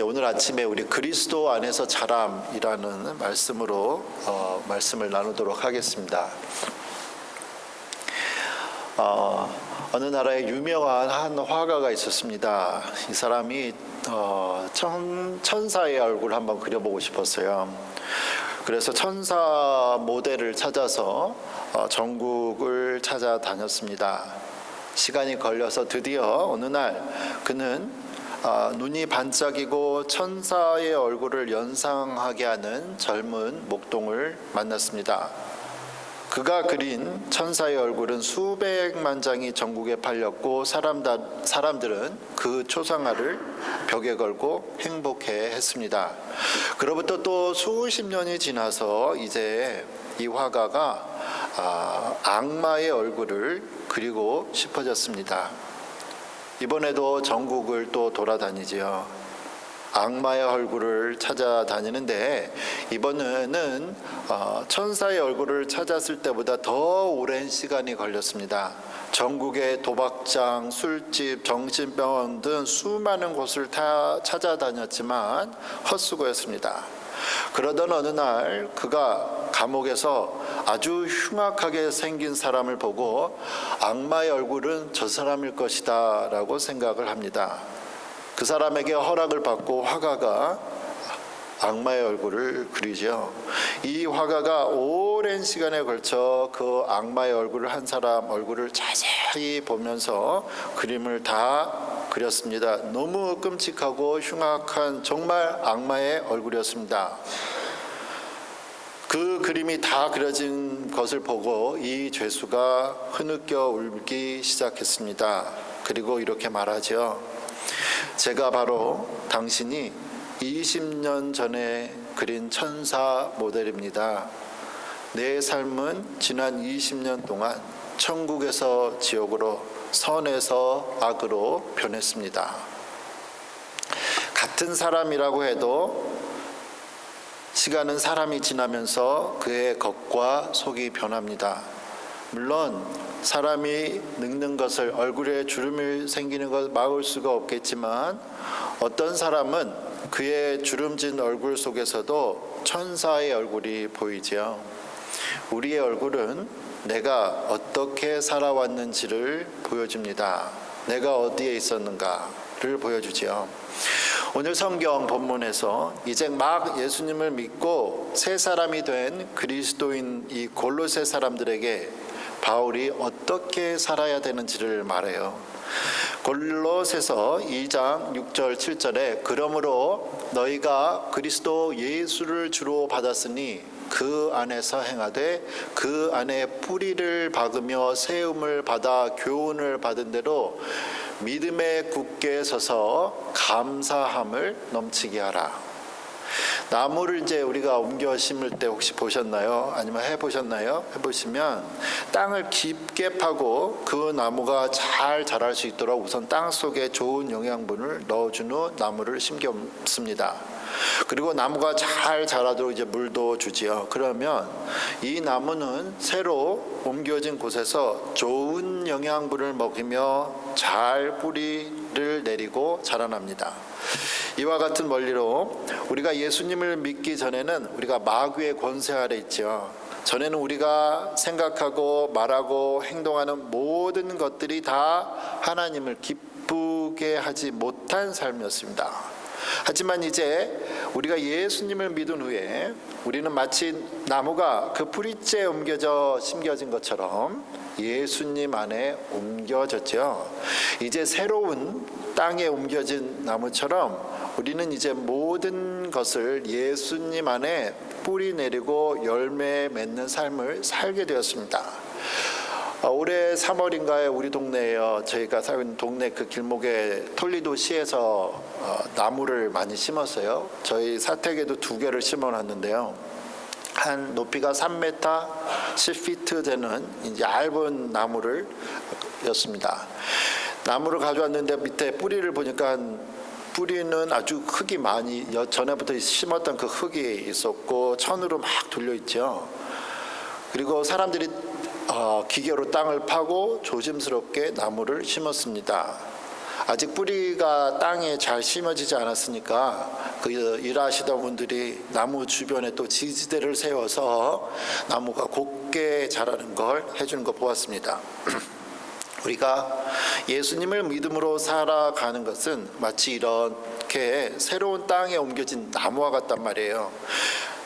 오늘 아침에 우리 그리스도 안에서 자람이라는 말씀으로 말씀을 나누도록 하겠습니다. 어느 나라에 유명한 한 화가가 있었습니다. 이 사람이 천사의 얼굴을 한번 그려보고 싶었어요. 그래서 천사 모델을 찾아서 전국을 찾아다녔습니다. 시간이 걸려서 드디어 어느 날 그는 눈이 반짝이고 천사의 얼굴을 연상하게 하는 젊은 목동을 만났습니다. 그가 그린 천사의 얼굴은 수백만 장이 전국에 팔렸고 사람들은 그 초상화를 벽에 걸고 행복해 했습니다. 그로부터 또 수십 년이 지나서 이제 이 화가가 악마의 얼굴을 그리고 싶어졌습니다. 이번에도 전국을 또 돌아다니지요. 악마의 얼굴을 찾아다니는데 이번에는 천사의 얼굴을 찾았을 때보다 더 오랜 시간이 걸렸습니다. 전국의 도박장, 술집, 정신병원 등 수많은 곳을 다 찾아다녔지만 헛수고였습니다. 그러던 어느 날 그가 감옥에서 아주 흉악하게 생긴 사람을 보고 악마의 얼굴은 저 사람일 것이다 라고 생각을 합니다. 그 사람에게 허락을 받고 화가가 악마의 얼굴을 그리죠. 이 화가가 오랜 시간에 걸쳐 그 악마의 얼굴을 한 사람 얼굴을 자세히 보면서 그림을 다 그렸습니다. 너무 끔찍하고 흉악한 정말 악마의 얼굴이었습니다. 그 그림이 다 그려진 것을 보고 이 죄수가 흐느껴 울기 시작했습니다. 그리고 이렇게 말하죠. 제가 바로 당신이 20년 전에 그린 천사 모델입니다. 내 삶은 지난 20년 동안 천국에서 지옥으로, 선에서 악으로 변했습니다. 같은 사람이라고 해도 시간은 사람이 지나면서 그의 겉과 속이 변합니다. 물론 사람이 늙는 것을, 얼굴에 주름이 생기는 것을 막을 수가 없겠지만 어떤 사람은 그의 주름진 얼굴 속에서도 천사의 얼굴이 보이지요. 우리의 얼굴은 내가 어떻게 살아왔는지를 보여줍니다. 내가 어디에 있었는가를 보여주지요. 오늘 성경 본문에서 이제 막 예수님을 믿고 새 사람이 된 그리스도인 이 골로새 사람들에게 바울이 어떻게 살아야 되는지를 말해요. 골로새서 2장 6절 7절에 그러므로 너희가 그리스도 예수를 주로 받았으니 그 안에서 행하되 그 안에 뿌리를 박으며 세움을 받아 교훈을 받은 대로 믿음에 굳게 서서 감사함을 넘치게 하라. 나무를 이제 우리가 옮겨 심을 때 혹시 보셨나요? 아니면 해보셨나요? 해보시면 땅을 깊게 파고 그 나무가 잘 자랄 수 있도록 우선 땅 속에 좋은 영양분을 넣어준 후 나무를 심습니다. 그리고 나무가 잘 자라도록 이제 물도 주지요. 그러면 이 나무는 새로 옮겨진 곳에서 좋은 영양분을 먹이며 잘 뿌리를 내리고 자라납니다. 이와 같은 원리로 우리가 예수님을 믿기 전에는 우리가 마귀의 권세 아래 있죠. 전에는 우리가 생각하고 말하고 행동하는 모든 것들이 다 하나님을 기쁘게 하지 못한 삶이었습니다. 하지만 이제 우리가 예수님을 믿은 후에 우리는 마치 나무가 그 뿌리째 심겨진 것처럼 예수님 안에 옮겨졌죠. 이제 새로운 땅에 옮겨진 나무처럼 우리는 이제 모든 것을 예수님 안에 뿌리 내리고 열매 맺는 삶을 살게 되었습니다. 올해 3월인가에 우리 동네에 저희가 살고 동네 그 길목에 톨리도시에서 나무를 많이 심었어요. 저희 사택에도 2개를 심어놨는데요. 한 높이가 3m, 10피트 되는 이제 얇은 나무를 였습니다. 나무를 가져왔는데 밑에 뿌리를 보니까 뿌리는 아주 흙이 많이 전에부터 심었던 그 흙이 있었고 천으로 막 둘려 있죠. 그리고 사람들이 기계로 땅을 파고 조심스럽게 나무를 심었습니다. 아직 뿌리가 땅에 잘 심어지지 않았으니까 그 일하시던 분들이 나무 주변에 또 지지대를 세워서 나무가 곱게 자라는 걸 해주는 거 보았습니다. 우리가 예수님을 믿음으로 살아가는 것은 마치 이렇게 새로운 땅에 옮겨진 나무와 같단 말이에요.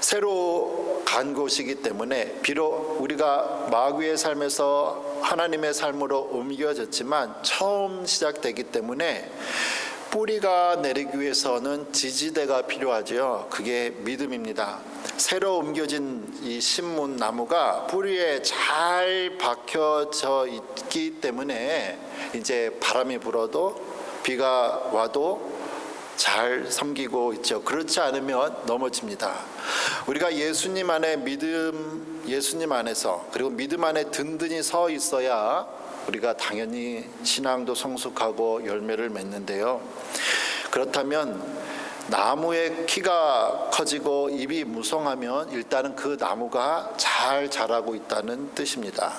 새로 간 곳이기 때문에 비록 우리가 마귀의 삶에서 하나님의 삶으로 옮겨졌지만 처음 시작되기 때문에 뿌리가 내리기 위해서는 지지대가 필요하죠. 그게 믿음입니다. 새로 옮겨진 이 신문 나무가 뿌리에 잘 박혀져 있기 때문에 이제 바람이 불어도 비가 와도 잘 섬기고 있죠. 그렇지 않으면 넘어집니다. 우리가 예수님 안에 예수님 안에서 그리고 믿음 안에 든든히 서 있어야 우리가 당연히 신앙도 성숙하고 열매를 맺는데요. 그렇다면 나무의 키가 커지고 잎이 무성하면 일단은 그 나무가 잘 자라고 있다는 뜻입니다.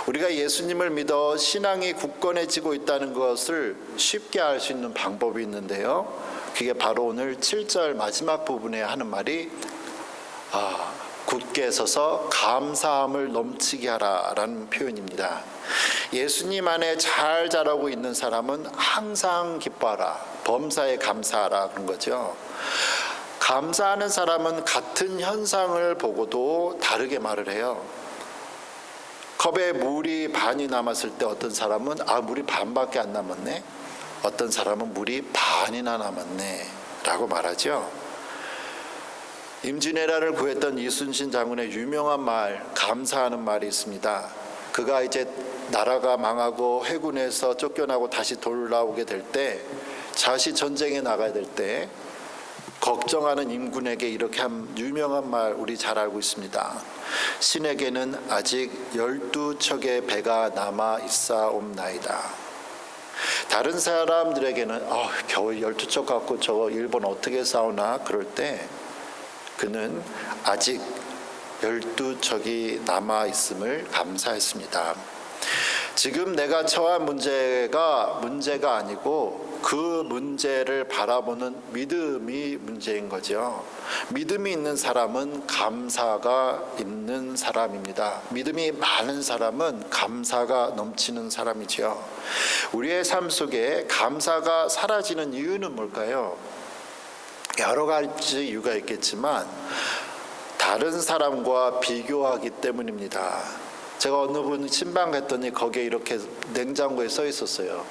우리가 예수님을 믿어 신앙이 굳건해지고 있다는 것을 쉽게 알 수 있는 방법이 있는데요. 그게 바로 오늘 7절 마지막 부분에 하는 말이 굳게 서서 감사함을 넘치게 하라라는 표현입니다. 예수님 안에 잘 자라고 있는 사람은 항상 기뻐하라, 범사에 감사하라 그런 거죠. 감사하는 사람은 같은 현상을 보고도 다르게 말을 해요. 컵에 물이 반이 남았을 때 어떤 사람은 물이 반밖에 안 남았네, 어떤 사람은 물이 반이나 남았네 라고 말하죠. 임진왜란을 구했던 이순신 장군의 유명한 말, 감사하는 말이 있습니다. 그가 이제 나라가 망하고 해군에서 쫓겨나고 다시 돌아오게 될 때, 다시 전쟁에 나가야 될 때 걱정하는 임군에게 이렇게 한 유명한 말 우리 잘 알고 있습니다. 신에게는 아직 12척의 배가 남아 있사옵나이다. 다른 사람들에게는 겨우 12척 갖고 저거 일본 어떻게 싸우나 그럴 때 그는 아직 12척이 남아 있음을 감사했습니다. 지금 내가 처한 문제가 아니고 그 문제를 바라보는 믿음이 문제인 거죠. 믿음이 있는 사람은 감사가 있는 사람입니다. 믿음이 많은 사람은 감사가 넘치는 사람이죠. 우리의 삶 속에 감사가 사라지는 이유는 뭘까요? 여러 가지 이유가 있겠지만 다른 사람과 비교하기 때문입니다. 제가 어느 분 신방 갔더니 거기에 이렇게 냉장고에 써 있었어요.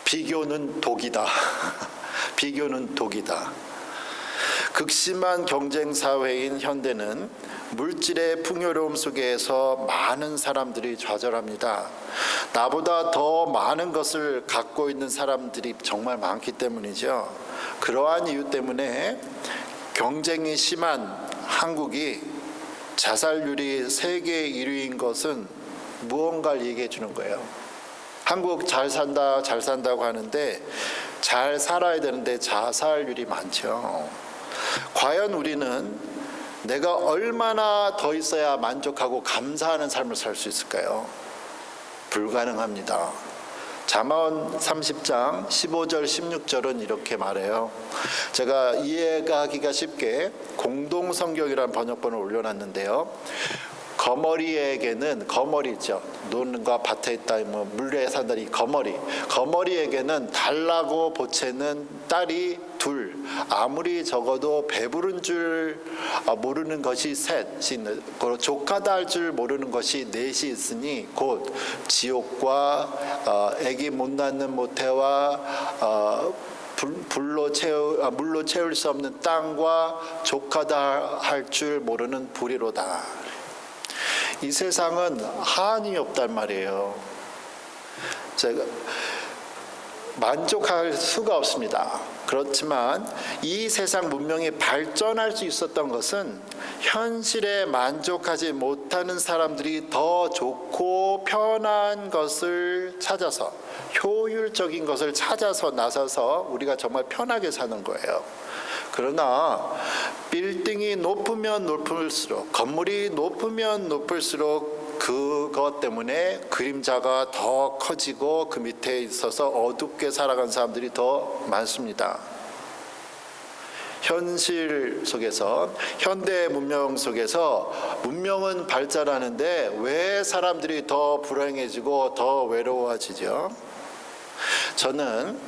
비교는 독이다. 비교는 독이다. 극심한 경쟁 사회인 현대는 물질의 풍요로움 속에서 많은 사람들이 좌절합니다. 나보다 더 많은 것을 갖고 있는 사람들이 정말 많기 때문이죠. 그러한 이유 때문에 경쟁이 심한 한국이 자살률이 세계 1위인 것은 무언가를 얘기해 주는 거예요. 한국 잘 산다고 하는데 잘 살아야 되는데 자살률이 많죠. 과연 우리는 내가 얼마나 더 있어야 만족하고 감사하는 삶을 살 수 있을까요? 불가능합니다. 잠언 30장 15절 16절은 이렇게 말해요. 제가 이해하기가 쉽게 공동성경이라는 번역본을 올려놨는데요. 거머리죠. 노는과 밭에 있다, 물에 산다니 거머리에게는 달라고 보채는 딸이 둘, 아무리 적어도 배부른 줄 모르는 것이 셋이, 족하다 할 줄 모르는 것이 넷이 있으니 곧 지옥과 애기 못 낳는 모태와 물로 채울 수 없는 땅과 족하다 할 줄 모르는 불의로다. 이 세상은 한이 없단 말이에요. 제가 만족할 수가 없습니다. 그렇지만 이 세상 문명이 발전할 수 있었던 것은 현실에 만족하지 못하는 사람들이 더 좋고 편한 것을 찾아서, 효율적인 것을 찾아서 나서서 우리가 정말 편하게 사는 거예요. 그러나 빌딩이 높으면 높을수록, 건물이 높으면 높을수록 그것 때문에 그림자가 더 커지고 그 밑에 있어서 어둡게 살아간 사람들이 더 많습니다. 현실 속에서, 현대 문명 속에서 문명은 발전하는데 왜 사람들이 더 불행해지고 더 외로워지죠? 저는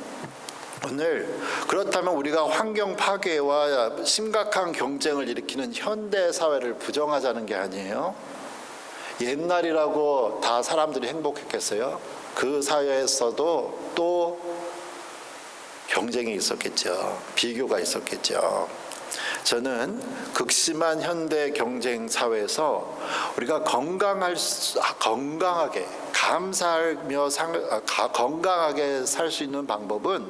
오늘 그렇다면 우리가 환경 파괴와 심각한 경쟁을 일으키는 현대 사회를 부정하자는 게 아니에요. 옛날이라고 다 사람들이 행복했겠어요? 그 사회에서도 또 경쟁이 있었겠죠. 비교가 있었겠죠. 저는 극심한 현대 경쟁 사회에서 우리가 건강하게 감사하며 건강하게 살 수 있는 방법은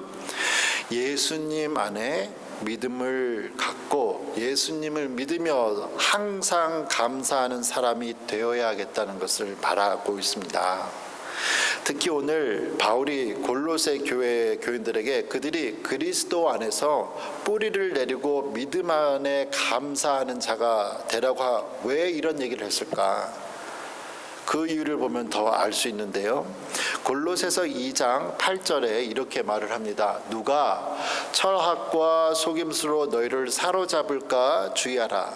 예수님 안에 믿음을 갖고 예수님을 믿으며 항상 감사하는 사람이 되어야겠다는 것을 바라고 있습니다. 특히 오늘 바울이 골로새 교회 교인들에게 그들이 그리스도 안에서 뿌리를 내리고 믿음 안에 감사하는 자가 되라고 왜 이런 얘기를 했을까? 그 이유를 보면 더 알 수 있는데요. 골로새서 2장 8절에 이렇게 말을 합니다. 누가 철학과 속임수로 너희를 사로잡을까 주의하라.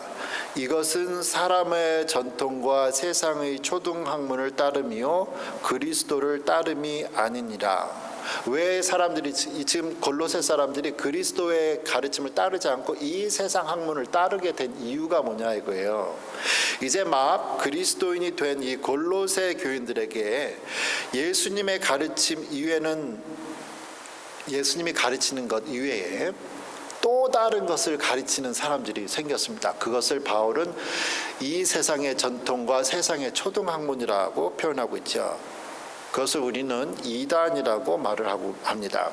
이것은 사람의 전통과 세상의 초등학문을 따름이요 그리스도를 따름이 아니니라. 왜 사람들이 지금 골로새 사람들이 그리스도의 가르침을 따르지 않고 이 세상 학문을 따르게 된 이유가 뭐냐 이거예요. 이제 막 그리스도인이 된 이 골로새 교인들에게 예수님의 가르침 이외에는 예수님이 가르치는 것 이외에 또 다른 것을 가르치는 사람들이 생겼습니다. 그것을 바울은 이 세상의 전통과 세상의 초등학문이라고 표현하고 있죠. 그것을 우리는 이단이라고 말을 하고 합니다.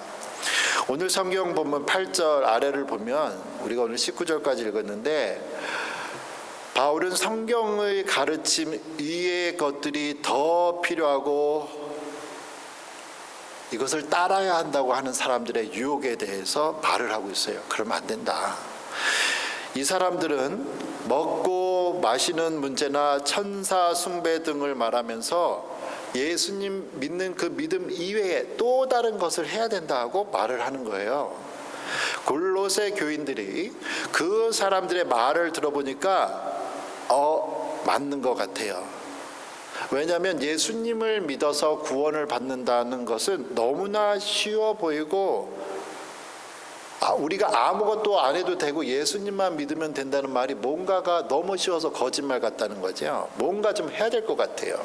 오늘 성경 본문 8절 아래를 보면 우리가 오늘 19절까지 읽었는데 바울은 성경의 가르침 이외의 것들이 더 필요하고 이것을 따라야 한다고 하는 사람들의 유혹에 대해서 말을 하고 있어요. 그러면 안 된다. 이 사람들은 먹고 마시는 문제나 천사 숭배 등을 말하면서 예수님 믿는 그 믿음 이외에 또 다른 것을 해야 된다고 말을 하는 거예요. 골로새 교인들이 그 사람들의 말을 들어보니까 맞는 것 같아요. 왜냐하면 예수님을 믿어서 구원을 받는다는 것은 너무나 쉬워 보이고 우리가 아무것도 안 해도 되고 예수님만 믿으면 된다는 말이 뭔가가 너무 쉬워서 거짓말 같다는 거죠. 뭔가 좀 해야 될 것 같아요.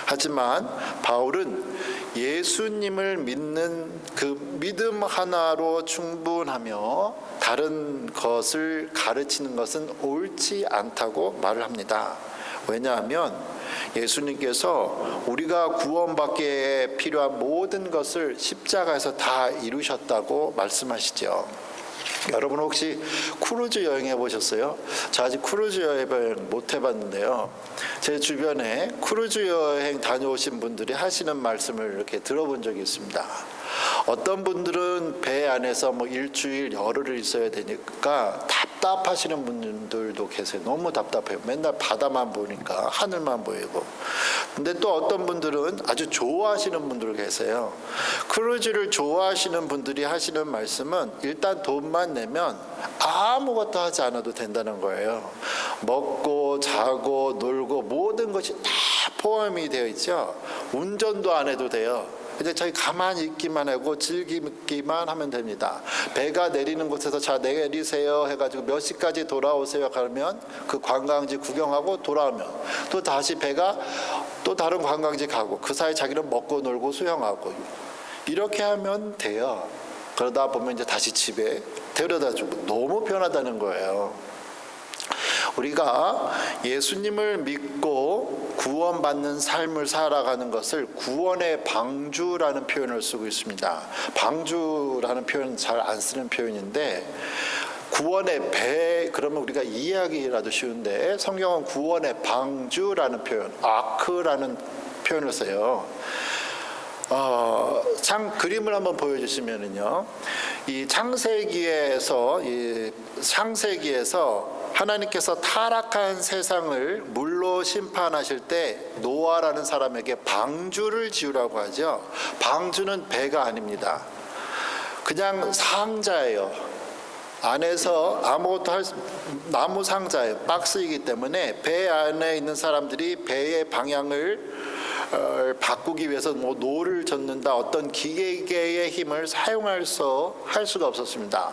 하지만 바울은 예수님을 믿는 그 믿음 하나로 충분하며 다른 것을 가르치는 것은 옳지 않다고 말을 합니다. 왜냐하면 예수님께서 우리가 구원받기에 필요한 모든 것을 십자가에서 다 이루셨다고 말씀하시죠. 여러분 혹시 크루즈 여행해 보셨어요? 저 아직 크루즈 여행 못 해봤는데요. 제 주변에 크루즈 여행 다녀오신 분들이 하시는 말씀을 이렇게 들어본 적이 있습니다. 어떤 분들은 배 안에서 일주일 열흘을 있어야 되니까 답답하시는 분들도 계세요. 너무 답답해요. 맨날 바다만 보니까 하늘만 보이고. 근데 또 어떤 분들은 아주 좋아하시는 분들 계세요. 크루즈를 좋아하시는 분들이 하시는 말씀은 일단 돈만 내면 아무것도 하지 않아도 된다는 거예요. 먹고 자고 놀고 모든 것이 다 포함이 되어 있죠. 운전도 안 해도 돼요. 이제 저희 가만히 있기만 하고 즐기기만 하면 됩니다. 배가 내리는 곳에서 자 내리세요 해가지고 몇 시까지 돌아오세요 그러면 그 관광지 구경하고 돌아오면 또 다시 배가 또 다른 관광지 가고 그 사이 자기는 먹고 놀고 수영하고 이렇게 하면 돼요. 그러다 보면 이제 다시 집에 데려다주고 너무 편하다는 거예요. 우리가 예수님을 믿고 구원받는 삶을 살아가는 것을 구원의 방주라는 표현을 쓰고 있습니다. 방주라는 표현은 잘 안 쓰는 표현인데 구원의 배 그러면 우리가 이해하기라도 쉬운데 성경은 구원의 방주라는 표현, 아크라는 표현을 써요. 그림을 한번 보여주시면은요, 이 창세기에서 하나님께서 타락한 세상을 물로 심판하실 때 노아라는 사람에게 방주를 지으라고 하죠. 방주는 배가 아닙니다. 그냥 상자예요. 안에서 아무것도 나무 상자예요. 박스이기 때문에 배 안에 있는 사람들이 배의 방향을 바꾸기 위해서 노를 젓는다, 어떤 기계의 힘을 사용할 수가 없었습니다.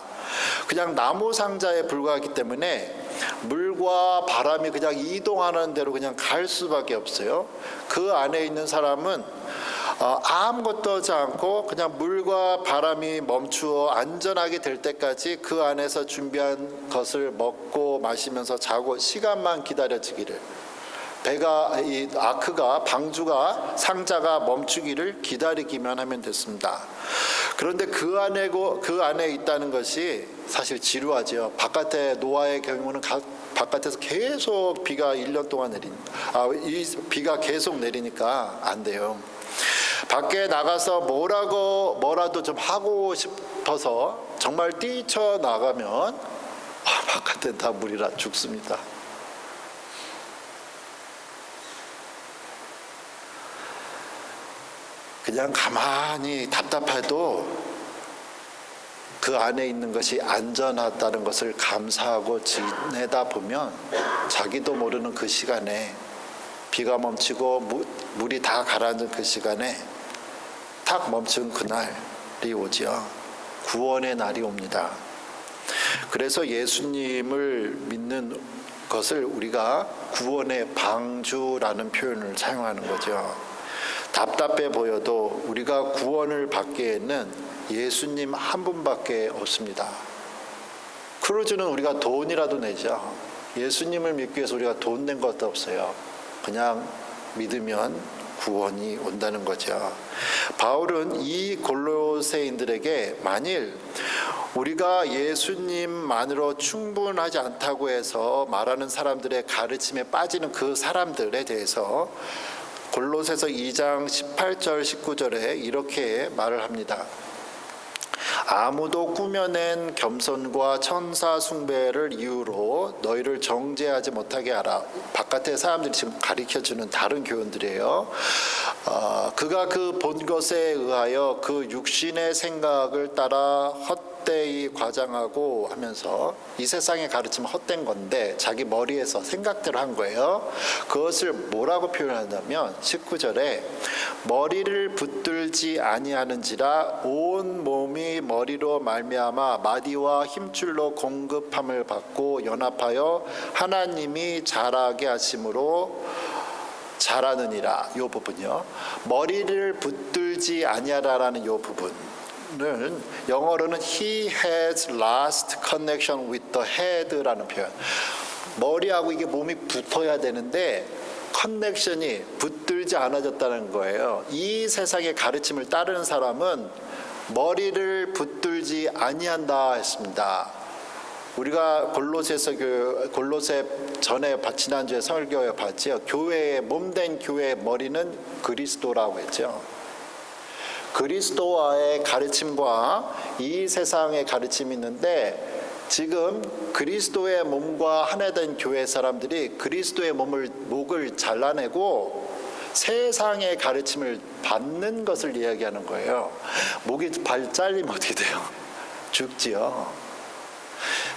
그냥 나무 상자에 불과하기 때문에 물과 바람이 그냥 이동하는 대로 그냥 갈 수밖에 없어요. 그 안에 있는 사람은 아무것도 하지 않고 그냥 물과 바람이 멈추어 안전하게 될 때까지 그 안에서 준비한 것을 먹고 마시면서 자고 시간만 기다려지기를, 이 아크가, 방주가, 상자가 멈추기를 기다리기만 하면 됐습니다. 그런데 그 안에 있다는 것이 사실 지루하죠. 노아의 경우는 바깥에서 계속 비가 1년 동안 이 비가 계속 내리니까 안 돼요. 밖에 나가서 뭐라도 좀 하고 싶어서 정말 뛰쳐나가면 바깥엔 다 물이라 죽습니다. 그냥 가만히 답답해도 그 안에 있는 것이 안전하다는 것을 감사하고 지내다 보면 자기도 모르는 그 시간에, 비가 멈추고 물이 다 가라앉은 그 시간에 탁 멈춘 그날이 오지요. 구원의 날이 옵니다. 그래서 예수님을 믿는 것을 우리가 구원의 방주라는 표현을 사용하는 거죠. 답답해 보여도 우리가 구원을 받기에는 예수님 한 분밖에 없습니다. 크루즈는 우리가 돈이라도 내죠. 예수님을 믿기 위해서 우리가 돈 낸 것도 없어요. 그냥 믿으면 구원이 온다는 거죠. 바울은 이 골로새인들에게 만일 우리가 예수님만으로 충분하지 않다고 해서 말하는 사람들의 가르침에 빠지는 그 사람들에 대해서 골로새서 2장 18절 19절에 이렇게 말을 합니다. 아무도 꾸며낸 겸손과 천사 숭배를 이유로 너희를 정죄하지 못하게 하라. 바깥에 사람들이 지금 가르쳐주는 다른 교훈들이에요. 그가 그 본 것에 의하여 그 육신의 생각을 따라 헛되이 과장하고 하면서, 이 세상의 가르침은 헛된 건데 자기 머리에서 생각대로 한 거예요. 그것을 뭐라고 표현하냐면 19절에 머리를 붙들지 아니하는지라 온 몸이 머리로 말미암아 마디와 힘줄로 공급함을 받고 연합하여 하나님이 자라게 하심으로 자라느니라. 이 부분이요. 머리를 붙들지 아니하라라는 이 부분은 영어로는 He has lost connection with the head라는 표현. 머리하고 이게 몸이 붙어야 되는데 커넥션이 붙들지 않아졌다는 거예요. 이 세상의 가르침을 따르는 사람은 머리를 붙들지 아니한다 했습니다. 우리가 골로새 전에 지난주에 설교에 봤죠. 교회의 몸된 교회의 머리는 그리스도라고 했죠. 그리스도와의 가르침과 이 세상의 가르침이 있는데, 지금 그리스도의 몸과 하나 된 교회 사람들이 그리스도의 목을 잘라내고 세상의 가르침을 받는 것을 이야기하는 거예요. 목이 발 잘리면 어떻게 돼요? 죽지요.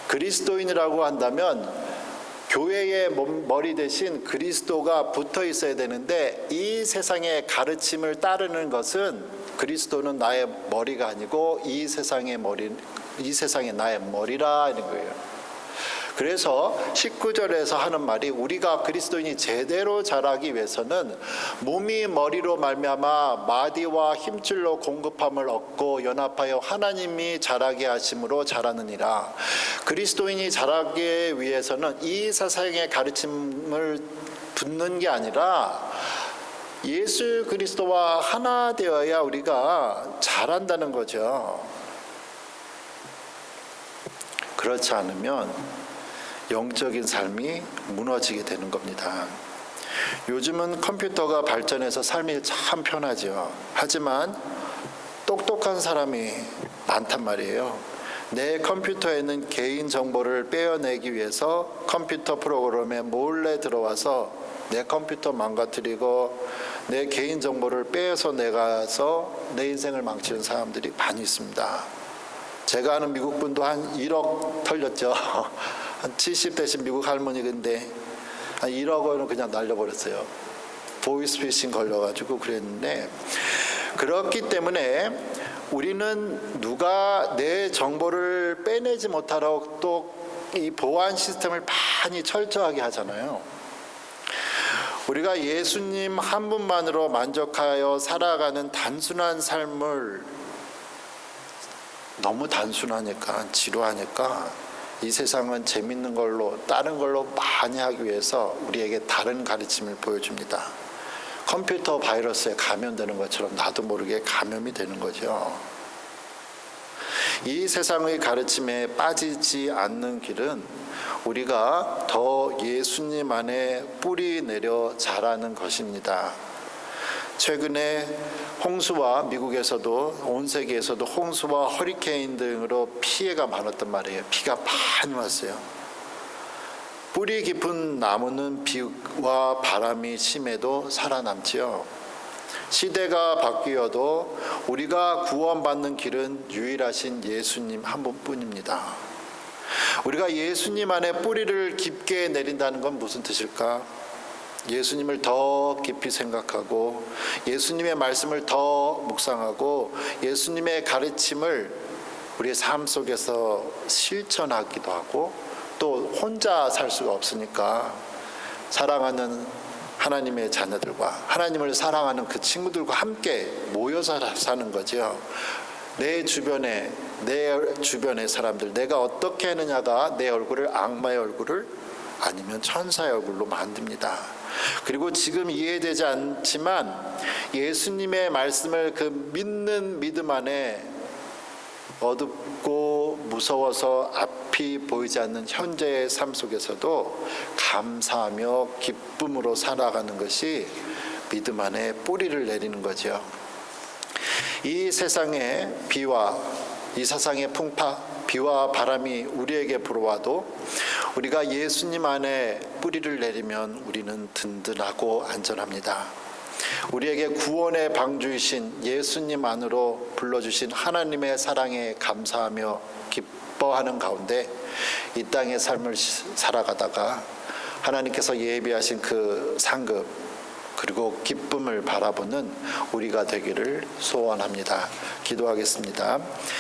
그리스도인이라고 한다면 교회의 머리 대신 그리스도가 붙어 있어야 되는데, 이 세상의 가르침을 따르는 것은 그리스도는 나의 머리가 아니고 이 세상의 나의 머리라 하는 거예요. 그래서 19절에서 하는 말이, 우리가 그리스도인이 제대로 자라기 위해서는 몸이 머리로 말미암아 마디와 힘줄로 공급함을 얻고 연합하여 하나님이 자라게 하심으로 자라느니라. 그리스도인이 자라기 위해서는 이 세상의 가르침을 붙는 게 아니라 예수 그리스도와 하나 되어야 우리가 자란다는 거죠. 그렇지 않으면 영적인 삶이 무너지게 되는 겁니다. 요즘은 컴퓨터가 발전해서 삶이 참 편하죠. 하지만 똑똑한 사람이 많단 말이에요. 내 컴퓨터에 있는 개인 정보를 빼어내기 위해서 컴퓨터 프로그램에 몰래 들어와서 내 컴퓨터 망가뜨리고 내 개인 정보를 빼서 내가서 내 인생을 망치는 사람들이 많이 있습니다. 제가 아는 미국 분도 한 1억 털렸죠. 한 70대신 미국 할머니인데 한 1억 원을 그냥 날려버렸어요. 보이스피싱 걸려가지고 그랬는데, 그렇기 때문에 우리는 누가 내 정보를 빼내지 못하도록 또 이 보안 시스템을 많이 철저하게 하잖아요. 우리가 예수님 한 분만으로 만족하여 살아가는 단순한 삶을 너무 단순하니까 지루하니까 이 세상은 재밌는 걸로 다른 걸로 많이 하기 위해서 우리에게 다른 가르침을 보여줍니다. 컴퓨터 바이러스에 감염되는 것처럼 나도 모르게 감염이 되는 거죠. 이 세상의 가르침에 빠지지 않는 길은 우리가 더 예수님 안에 뿌리 내려 자라는 것입니다. 최근에 홍수와 미국에서도 온 세계에서도 홍수와 허리케인 등으로 피해가 많았단 말이에요. 비가 많이 왔어요. 뿌리 깊은 나무는 비와 바람이 심해도 살아남지요. 시대가 바뀌어도 우리가 구원받는 길은 유일하신 예수님 한 분뿐입니다. 우리가 예수님 안에 뿌리를 깊게 내린다는 건 무슨 뜻일까? 예수님을 더 깊이 생각하고 예수님의 말씀을 더 묵상하고 예수님의 가르침을 우리의 삶 속에서 실천하기도 하고, 또 혼자 살 수가 없으니까 사랑하는 하나님의 자녀들과 하나님을 사랑하는 그 친구들과 함께 모여서 사는 거죠. 내 주변의 사람들, 내가 어떻게 하느냐가 내 얼굴을 악마의 얼굴을 아니면 천사의 얼굴로 만듭니다. 그리고 지금 이해되지 않지만 예수님의 말씀을 그 믿는 믿음 안에 어둡고 무서워서 앞이 보이지 않는 현재의 삶 속에서도 감사하며 기쁨으로 살아가는 것이 믿음 안에 뿌리를 내리는 거죠. 이 세상의 비와 이 세상의 풍파, 비와 바람이 우리에게 불어와도 우리가 예수님 안에 뿌리를 내리면 우리는 든든하고 안전합니다. 우리에게 구원의 방주이신 예수님 안으로 불러주신 하나님의 사랑에 감사하며 기뻐하는 가운데 이 땅의 삶을 살아가다가 하나님께서 예비하신 그 상급 그리고 기쁨을 바라보는 우리가 되기를 소원합니다. 기도하겠습니다.